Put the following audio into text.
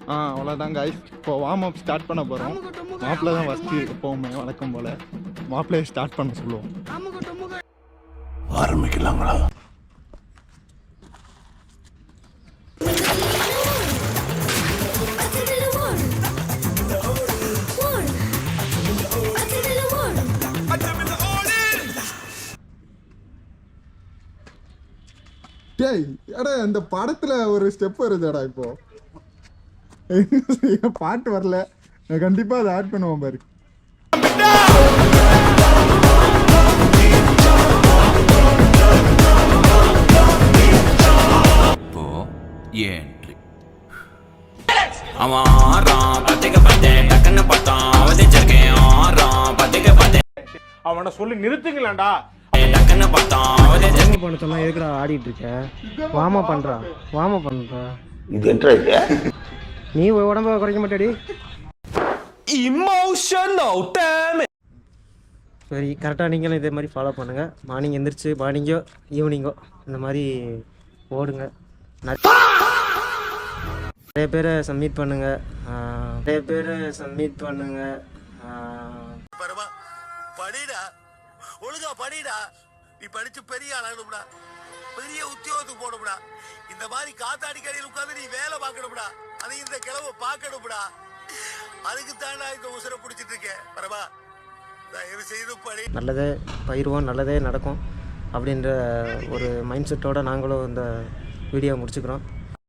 அவ்வளோதான் காய்ஸ். இப்போ warm up start பண்ண போகிறோம். மாப்பிள்ளை தான் ஃபஸ்ட்டு எப்போவுமே வழக்கம் போல் மாப்பிள்ளையை ஸ்டார்ட் பண்ண சொல்லுவோம். ஆரம்பிக்கலாங்களா? டேய் எடா அந்த படத்தில் ஒரு ஸ்டெப் வருதுடா. இப்போ பாட்டு வரல, கண்டிப்பாக அதை ஆட் பண்ணுவோம் பாரு. entry. அவனை சொல்லி நிறுத்துங்களேன்டா. பண்ண சொன்னா எதுக்குடா ஆடிட்டு இருக்க? வாமா பண்றா, வாமா பண்றா. இது என்ன இது? நீ உடம்ப குறைக்க மாட்டேடி. Emotional dam. சரி, கரெக்டாக நீங்களும் இதே மாதிரி ஃபாலோ பண்ணுங்கள். மார்னிங் எந்திரிச்சு மார்னிங்கோ ஈவினிங்கோ இந்த மாதிரி ஓடுங்க. நிறைய பேரை சப்மிட் பண்ணுங்கள். படிடா, ஒழுங்கா படிடா. நீ படிச்சு பெரிய ஆளாகணும்டா, பெரிய உத்தியோகத்துக்கு போகணும்டா. இந்த மாதிரி காத்தாடி கடையில் உட்காந்து நீ வேலை பார்க்கணும்டா. அது இந்த கிழமை பார்க்கணும்டா. அதுக்கு தாண்டா இந்த உசுரை பிடிச்சிட்டு இருக்கேன். பரவா தயவு செய்து படி. நல்லதே பயிர்வோம், நல்லதே நடக்கும் அப்படின்ற ஒரு மைண்ட் செட்டோடு நாங்களும் இந்த வீடியோ முடிச்சுக்கிறோம்.